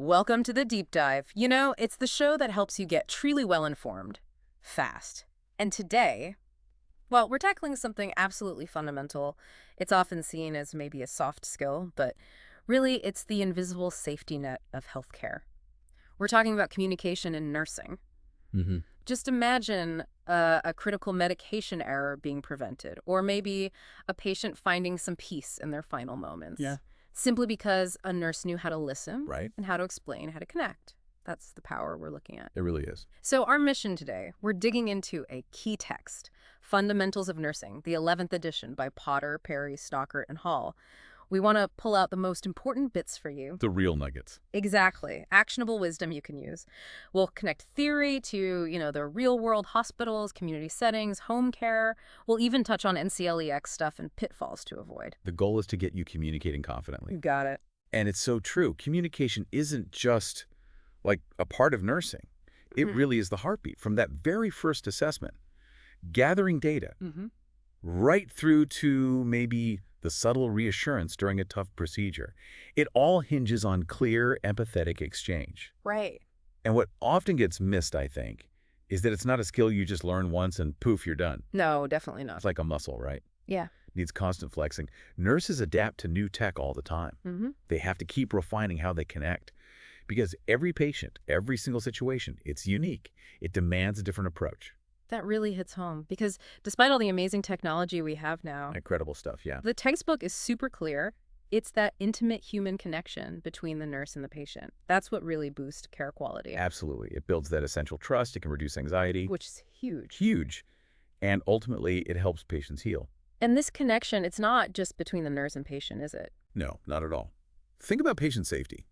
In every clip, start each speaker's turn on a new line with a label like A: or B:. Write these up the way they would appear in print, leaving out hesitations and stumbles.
A: Welcome to the Deep Dive. You know, it's the show that helps you get truly well-informed, fast. And today, well, we're tackling something absolutely fundamental. It's often seen as maybe a soft skill, but really it's the invisible safety net of healthcare. We're talking about communication in nursing.
B: hmm
A: Just imagine a critical medication error being prevented, or maybe a patient finding some peace in their final moments.
B: Yeah.
A: Simply because a nurse knew how to listen
B: Right.
A: and how to explain, how to connect. That's the power we're looking at.
B: It really is.
A: So our mission today, we're digging into a key text, Fundamentals of Nursing, the 11th edition by Potter, Perry, Stockert, and Hall. We want to pull out the most important bits for you.
B: The real nuggets.
A: Exactly. Actionable wisdom you can use. We'll connect theory to, the real-world hospitals, community settings, home care. We'll even touch on NCLEX stuff and pitfalls to avoid.
B: The goal is to get you communicating confidently.
A: Got it.
B: And it's so true. Communication isn't just like a part of nursing. It really is the heartbeat from that very first assessment. Gathering data right through to maybe the subtle reassurance during a tough procedure. It all hinges on clear, empathetic exchange.
A: Right.
B: And what often gets missed, I think, is that it's not a skill you just learn once and poof, you're done.
A: No, definitely not.
B: It's like a muscle, right?
A: Yeah.
B: Needs constant flexing. Nurses adapt to new tech all the time. They have to keep refining how they connect because every patient, every single situation, it's unique. It demands a different approach.
A: That really hits home because despite all the amazing technology we have now,
B: Incredible stuff, yeah.
A: the textbook is super clear. It's that intimate human connection between the nurse and the patient. That's what really boosts care quality.
B: Absolutely. It builds that essential trust. It can reduce anxiety.
A: Which is huge.
B: Huge. And ultimately, it helps patients heal.
A: And this connection, it's not just between the nurse and patient, is it?
B: No, not at all. Think about patient safety.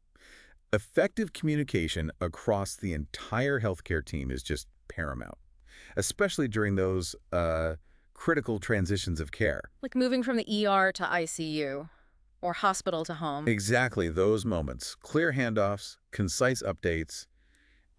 B: Effective communication across the entire healthcare team is just paramount, especially during those critical transitions of care.
A: Like moving from the ER to ICU or hospital to home.
B: Exactly those moments. Clear handoffs, concise updates,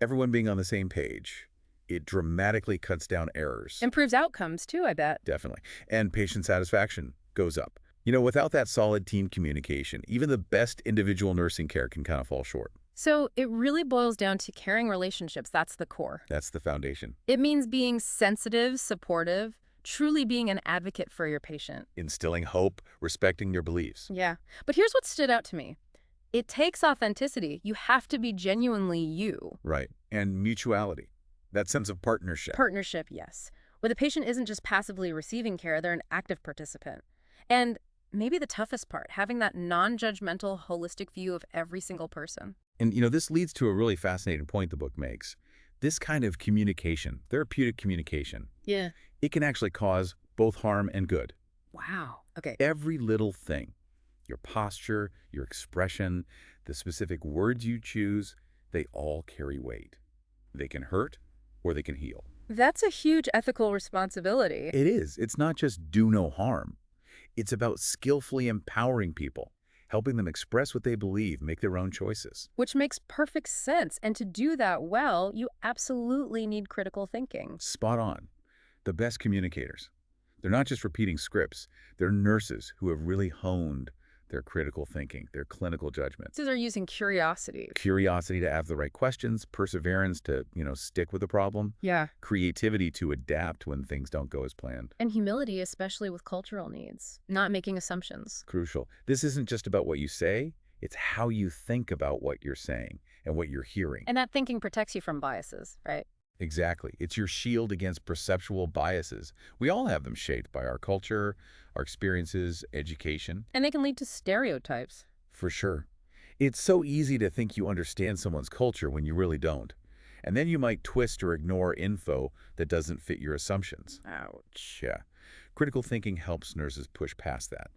B: everyone being on the same page. It dramatically cuts down errors.
A: Improves outcomes too, I bet.
B: Definitely. And patient satisfaction goes up. Without that solid team communication, even the best individual nursing care can kind of fall short.
A: So it really boils down to caring relationships. That's the core.
B: That's the foundation.
A: It means being sensitive, supportive, truly being an advocate for your patient.
B: Instilling hope, respecting your beliefs.
A: Yeah. But here's what stood out to me. It takes authenticity. You have to be genuinely you.
B: Right. And mutuality. That sense of partnership.
A: Partnership, yes. Where the patient isn't just passively receiving care, they're an active participant. And maybe the toughest part, having that non-judgmental, holistic view of every single person.
B: And, this leads to a really fascinating point the book makes. This kind of communication, therapeutic communication,
A: Yeah.
B: it can actually cause both harm and good.
A: Wow. Okay.
B: Every little thing, your posture, your expression, the specific words you choose, they all carry weight. They can hurt or they can heal.
A: That's a huge ethical responsibility.
B: It is. It's not just do no harm. It's about skillfully empowering people, helping them express what they believe, make their own choices.
A: Which makes perfect sense. And to do that well, you absolutely need critical thinking.
B: Spot on. The best communicators. They're not just repeating scripts. They're nurses who have really honed their critical thinking, their clinical judgment.
A: So they're using curiosity.
B: Curiosity to ask the right questions, perseverance to, stick with the problem,
A: Yeah.
B: creativity to adapt when things don't go as planned.
A: And humility, especially with cultural needs. Not making assumptions.
B: Crucial. This isn't just about what you say, it's how you think about what you're saying and what you're hearing.
A: And that thinking protects you from biases, right?
B: Exactly. It's your shield against perceptual biases. We all have them shaped by our culture, our experiences, education.
A: And they can lead to stereotypes.
B: For sure. It's so easy to think you understand someone's culture when you really don't. And then you might twist or ignore info that doesn't fit your assumptions.
A: Ouch.
B: Yeah. Critical thinking helps nurses push past that,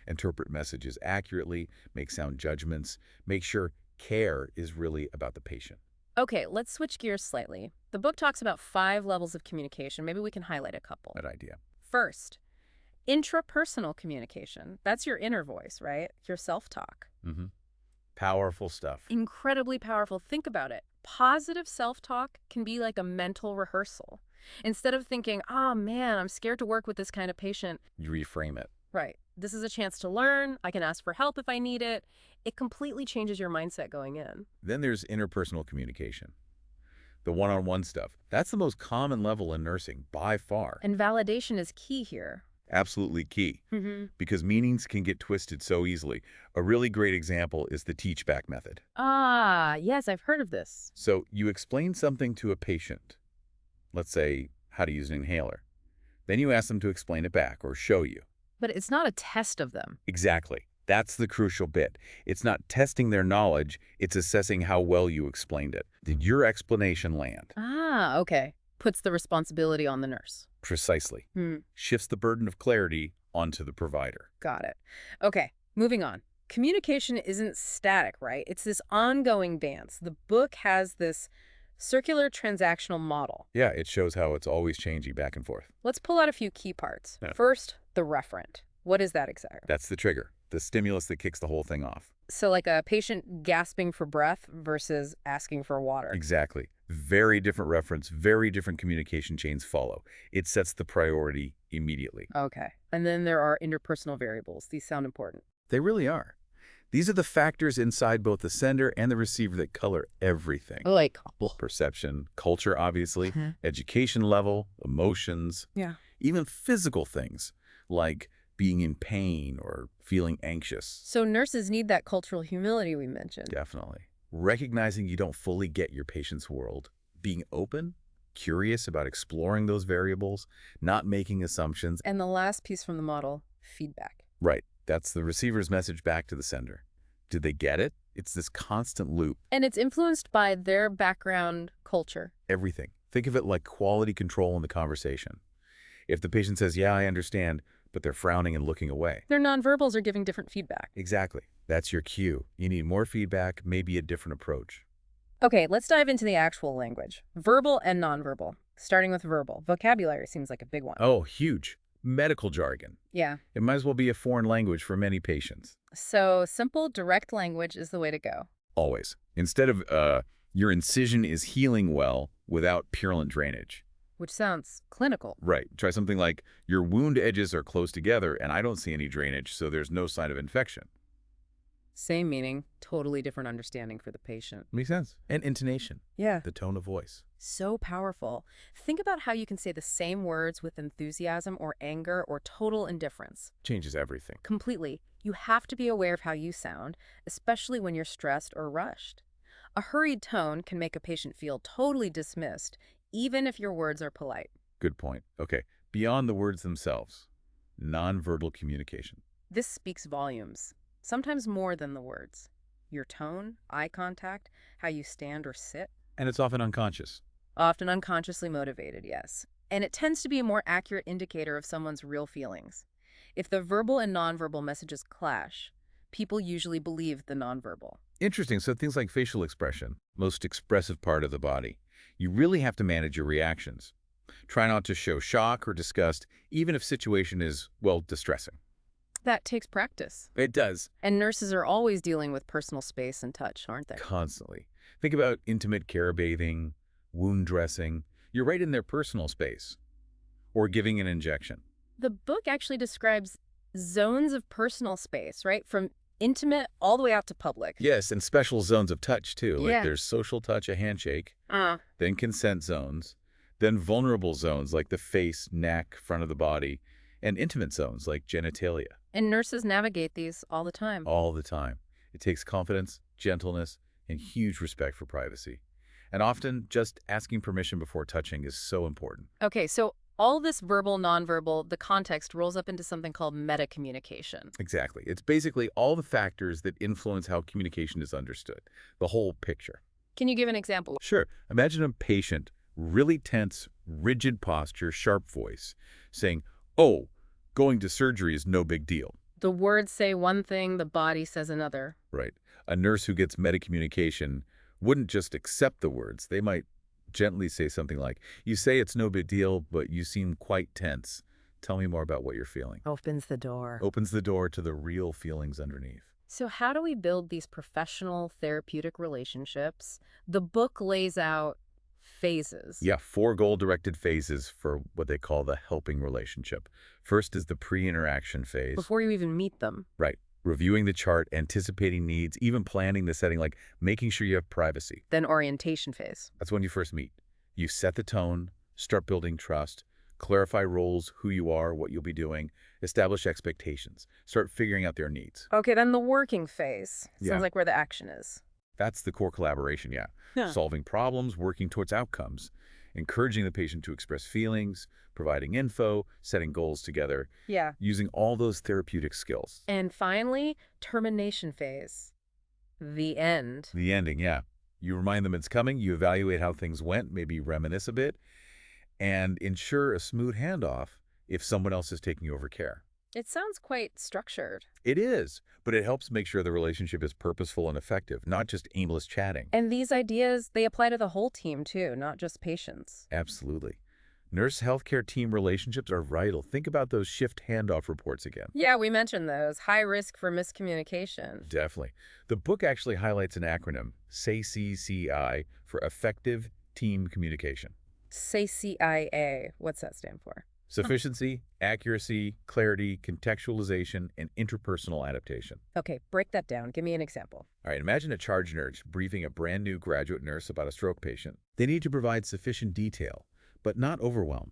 B: interpret messages accurately, make sound judgments, make sure care is really about the patient.
A: Okay, let's switch gears slightly. The book talks about 5 levels of communication. Maybe we can highlight a couple.
B: That idea.
A: First, intrapersonal communication. That's your inner voice, right? Your self-talk.
B: Powerful stuff.
A: Incredibly powerful. Think about it. Positive self-talk can be like a mental rehearsal. Instead of thinking, oh man, I'm scared to work with this kind of patient.
B: You reframe it.
A: Right. this is a chance to learn. I can ask for help if I need it. It completely changes your mindset going in.
B: Then there's interpersonal communication, the one-on-one stuff. That's the most common level in nursing by far.
A: And validation is key here.
B: Absolutely key, because meanings can get twisted so easily. A really great example is the teach-back method.
A: Ah, yes, I've heard of this.
B: So you explain something to a patient, let's say how to use an inhaler. Then you ask them to explain it back or show you.
A: But it's not a test of them.
B: Exactly. That's the crucial bit. It's not testing their knowledge, it's assessing how well you explained it. Did your explanation land?
A: Ah, okay. Puts the responsibility on the nurse.
B: Precisely. Shifts the burden of clarity onto the provider.
A: Got it. Okay, moving on. Communication isn't static, right? It's this ongoing dance. The book has this circular transactional model.
B: Yeah, it shows how it's always changing back and forth.
A: Let's pull out a few key parts.
B: Yeah.
A: First, the referent. What is that exactly?
B: That's the trigger, the stimulus that kicks the whole thing off.
A: So like a patient gasping for breath versus asking for water.
B: Exactly. Very different reference, very different communication chains follow. It sets the priority immediately.
A: Okay. And then there are interpersonal variables. These sound important.
B: They really are. These are the factors inside both the sender and the receiver that color everything.
A: Like,
B: Perception, culture, obviously, education level, emotions,
A: yeah.
B: even physical things like being in pain or feeling anxious.
A: So nurses need that cultural humility we mentioned.
B: Definitely. Recognizing you don't fully get your patient's world, being open, curious about exploring those variables, not making assumptions.
A: And the last piece from the model, feedback.
B: Right. That's the receiver's message back to the sender. Did they get it? It's this constant loop.
A: And it's influenced by their background culture.
B: Everything. Think of it like quality control in the conversation. If the patient says, yeah, I understand, but they're frowning and looking away.
A: Their nonverbals are giving different feedback.
B: Exactly. That's your cue. You need more feedback, maybe a different approach.
A: Okay, let's dive into the actual language. Verbal and nonverbal. Starting with verbal. Vocabulary seems like a big one.
B: Oh, huge. Medical jargon.
A: Yeah.
B: It might as well be a foreign language for many patients.
A: So simple, direct language is the way to go.
B: Always. Instead of, your incision is healing well without purulent drainage.
A: Which sounds clinical.
B: Right. Try something like, your wound edges are close together and I don't see any drainage, so there's no sign of infection.
A: Same meaning, totally different understanding for the patient.
B: Makes sense. And intonation.
A: Yeah.
B: The tone of voice.
A: So powerful. Think about how you can say the same words with enthusiasm or anger or total indifference.
B: Changes everything.
A: Completely. You have to be aware of how you sound, especially when you're stressed or rushed. A hurried tone can make a patient feel totally dismissed, even if your words are polite.
B: Good point. Okay. Beyond the words themselves, nonverbal communication.
A: This speaks volumes, sometimes more than the words. Your tone, eye contact, how you stand or sit.
B: And it's often unconscious.
A: Often unconsciously motivated, yes. And it tends to be a more accurate indicator of someone's real feelings. If the verbal and nonverbal messages clash, people usually believe the nonverbal.
B: Interesting. So things like facial expression, most expressive part of the body. You really have to manage your reactions. Try not to show shock or disgust, even if situation is, well, distressing.
A: That takes practice.
B: It does.
A: And nurses are always dealing with personal space and touch, aren't they?
B: Constantly. Think about intimate care bathing, wound dressing. You're right in their personal space. Or giving an injection.
A: The book actually describes zones of personal space, right? From intimate all the way out to public.
B: Yes, and special zones of touch, too.
A: Yeah.
B: Like there's social touch, a handshake, then consent zones, then vulnerable zones like the face, neck, front of the body, and intimate zones like genitalia.
A: And nurses navigate these all the time.
B: All the time. It takes confidence, gentleness, and huge respect for privacy. And often, just asking permission before touching is so important.
A: Okay, so all this verbal, nonverbal, the context rolls up into something called metacommunication.
B: Exactly. It's basically all the factors that influence how communication is understood, the whole picture.
A: Can you give an example?
B: Sure. Imagine a patient, really tense, rigid posture, sharp voice, saying, oh, going to surgery is no big deal.
A: The words say one thing, the body says another.
B: Right. A nurse who gets metacommunication wouldn't just accept the words. They might gently say something like, you say it's no big deal, but you seem quite tense. Tell me more about what you're feeling.
A: Opens the door.
B: Opens the door to the real feelings underneath.
A: So how do we build these professional therapeutic relationships? The book lays out phases.
B: Yeah, 4 goal-directed phases for what they call the helping relationship. First is the pre-interaction phase.
A: Before you even meet them.
B: Right. Reviewing the chart, anticipating needs, even planning the setting, like making sure you have privacy.
A: Then orientation phase.
B: That's when you first meet. You set the tone, start building trust, clarify roles, who you are, what you'll be doing, establish expectations, start figuring out their needs.
A: Okay, then the working phase.
B: Yeah.
A: Sounds like where the action is.
B: That's the core collaboration, yeah. Solving problems, working towards outcomes, encouraging the patient to express feelings, providing info, setting goals together,
A: Yeah.
B: using all those therapeutic skills.
A: And finally, termination phase. The end.
B: The ending, yeah. You remind them it's coming, you evaluate how things went, maybe reminisce a bit, and ensure a smooth handoff if someone else is taking over care.
A: It sounds quite structured.
B: It is, but it helps make sure the relationship is purposeful and effective, not just aimless chatting.
A: And these ideas, they apply to the whole team too, not just patients.
B: Absolutely. Nurse-healthcare team relationships are vital. Think about those shift handoff reports again.
A: Yeah, we mentioned those. High risk for miscommunication.
B: Definitely. The book actually highlights an acronym, SACCIA, for Effective Team Communication.
A: SACCIA. What's that stand for?
B: Sufficiency, accuracy, clarity, contextualization, and interpersonal adaptation.
A: Okay, break that down. Give me an example.
B: All right, imagine a charge nurse briefing a brand new graduate nurse about a stroke patient. They need to provide sufficient detail, but not overwhelm.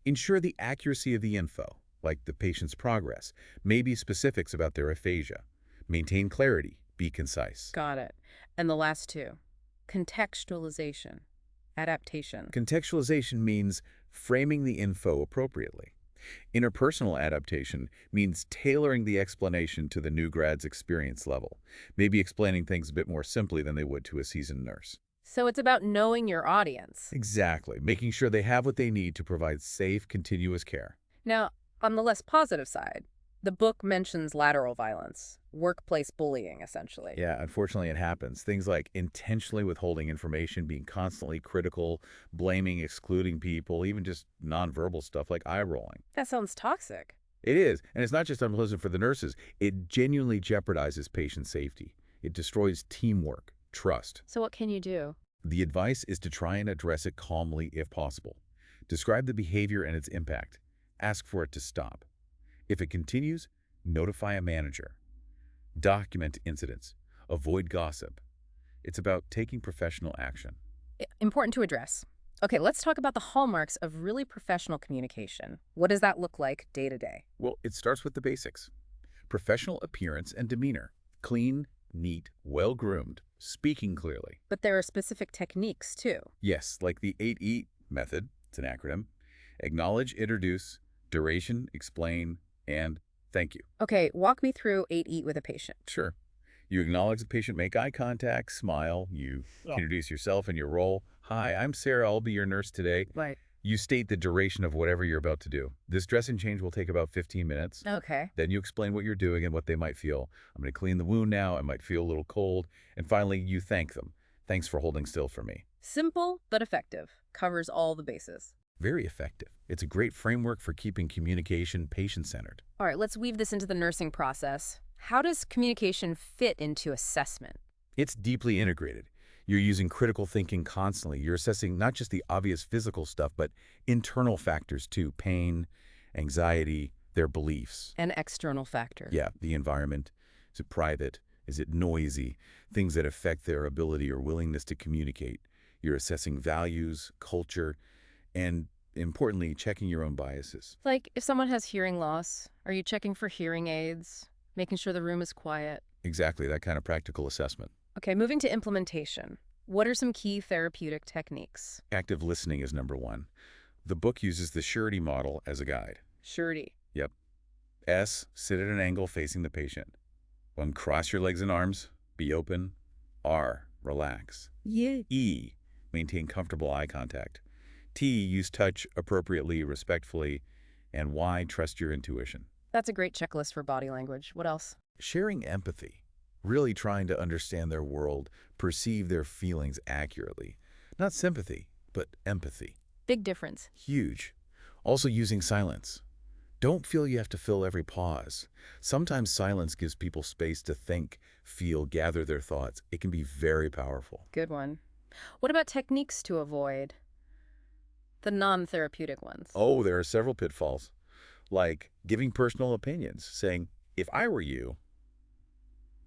B: Ensure the accuracy of the info, like the patient's progress, maybe specifics about their aphasia. Maintain clarity, be concise.
A: Got it. And the last two. Contextualization. Adaptation.
B: Contextualization means framing the info appropriately. Interpersonal adaptation means tailoring the explanation to the new grad's experience level, maybe explaining things a bit more simply than they would to a seasoned nurse.
A: So it's about knowing your audience.
B: Exactly, making sure they have what they need to provide safe, continuous care.
A: Now, on the less positive side, the book mentions lateral violence, workplace bullying, essentially.
B: Yeah, unfortunately it happens. Things like intentionally withholding information, being constantly critical, blaming, excluding people, even just nonverbal stuff like eye rolling.
A: That sounds toxic.
B: It is, and it's not just unpleasant for the nurses. It genuinely jeopardizes patient safety. It destroys teamwork, trust.
A: So what can you do?
B: The advice is to try and address it calmly if possible. Describe the behavior and its impact. Ask for it to stop. If it continues, notify a manager. Document incidents. Avoid gossip. It's about taking professional action.
A: Important to address. Okay, let's talk about the hallmarks of really professional communication. What does that look like day to day?
B: Well, it starts with the basics. Professional appearance and demeanor. Clean, neat, well-groomed, speaking clearly.
A: But there are specific techniques, too.
B: Yes, like the 8E method. It's an acronym. Acknowledge, introduce, duration, explain, and thank you.
A: Okay, walk me through 8 with a patient.
B: Sure. You acknowledge the patient, make eye contact, smile. You introduce yourself and your role. Hi, I'm Sarah. I'll be your nurse today.
A: Right.
B: You state the duration of whatever you're about to do. This dressing change will take about 15 minutes.
A: Okay.
B: Then you explain what you're doing and what they might feel. I'm going to clean the wound now. I might feel a little cold. And finally, you thank them. Thanks for holding still for me.
A: Simple but effective. Covers all the bases.
B: Very effective. It's a great framework for keeping communication patient-centered.
A: All right, let's weave this into the nursing process. How does communication fit into assessment?
B: It's deeply integrated. You're using critical thinking constantly. You're assessing not just the obvious physical stuff, but internal factors too. Pain, anxiety, their beliefs.
A: An external factor.
B: Yeah, the environment. Is it private? Is it noisy? Things that affect their ability or willingness to communicate. You're assessing values, culture, and importantly, checking your own biases.
A: Like if someone has hearing loss, are you checking for hearing aids, making sure the room is quiet?
B: Exactly, that kind of practical assessment.
A: Okay, moving to implementation. What are some key therapeutic techniques?
B: Active listening is number one. The book uses the SURETY model as a guide.
A: SURETY.
B: Yep. S, sit at an angle facing the patient. Cross your legs and arms, be open. R, relax.
A: Yeah.
B: E, maintain comfortable eye contact. T, use touch appropriately, respectfully. And Y, trust your intuition.
A: That's a great checklist for body language. What else?
B: Sharing empathy. Really trying to understand their world, perceive their feelings accurately. Not sympathy, but empathy.
A: Big difference.
B: Huge. Also using silence. Don't feel you have to fill every pause. Sometimes silence gives people space to think, feel, gather their thoughts. It can be very powerful.
A: Good one. What about techniques to avoid? The non-therapeutic ones.
B: Oh, there are several pitfalls, like giving personal opinions, saying, if I were you,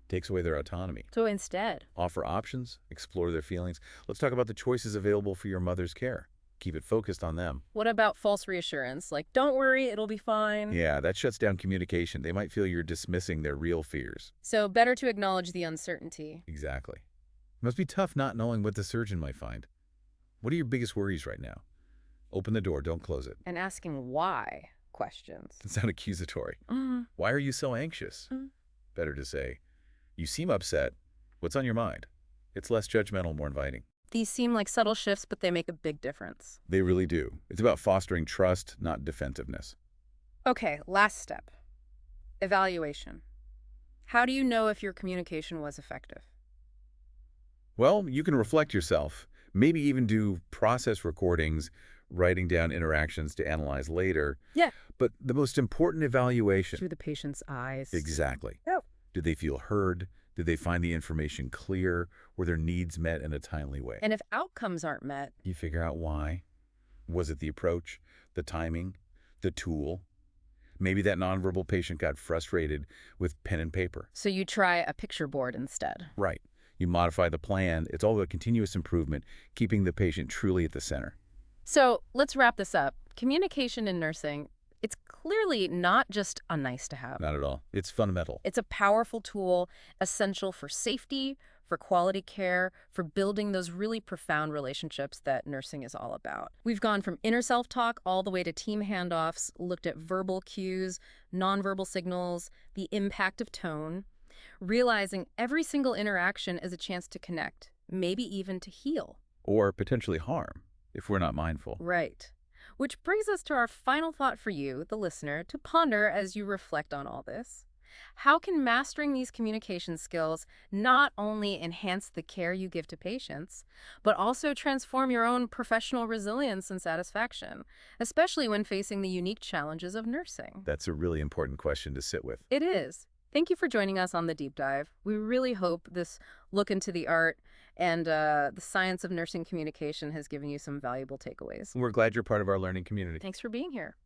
B: takes away their autonomy.
A: So instead,
B: Offer options, explore their feelings. Let's talk about the choices available for your mother's care. Keep it focused on them.
A: what about false reassurance? Like, don't worry, it'll be fine.
B: Yeah, that shuts down communication. They might feel you're dismissing their real fears.
A: So better to acknowledge the uncertainty.
B: Exactly. It must be tough not knowing what the surgeon might find. What are your biggest worries right now? Open the door, don't close it.
A: And asking why questions.
B: Doesn't sound accusatory. Why are you so anxious? Better to say, you seem upset. What's on your mind? It's less judgmental, more inviting.
A: These seem like subtle shifts, but they make a big difference.
B: They really do. It's about fostering trust, not defensiveness.
A: Okay, last step. Evaluation. How do you know if your communication was effective?
B: Well, you can reflect yourself, maybe even do process recordings, writing down interactions to analyze later.
A: Yeah.
B: But the most important evaluation.
A: Through the patient's eyes.
B: Exactly.
A: Oh.
B: Did they feel heard? Did they find the information clear? Were their needs met in a timely way?
A: And if outcomes aren't met,
B: You figure out why. Was it the approach, the timing, the tool? Maybe that nonverbal patient got frustrated with pen and paper.
A: so you try a picture board instead.
B: Right. You modify the plan. It's all about continuous improvement, keeping the patient truly at the center.
A: So let's wrap this up. Communication in nursing, it's clearly not just a nice to have.
B: Not at all. It's fundamental.
A: It's a powerful tool, essential for safety, for quality care, for building those really profound relationships that nursing is all about. We've gone from inner self-talk all the way to team handoffs, looked at verbal cues, nonverbal signals, the impact of tone, realizing every single interaction is a chance to connect, maybe even to heal.
B: Or potentially harm, if we're not mindful.
A: Right. Which brings us to our final thought for you, the listener, to ponder as you reflect on all this. How can mastering these communication skills not only enhance the care you give to patients, but also transform your own professional resilience and satisfaction, especially when facing the unique challenges of nursing?
B: That's a really important question to sit with.
A: It is. Thank you for joining us on the Deep Dive. We really hope this look into the art and the science of nursing communication has given you some valuable takeaways.
B: We're glad you're part of our learning community.
A: Thanks for being here.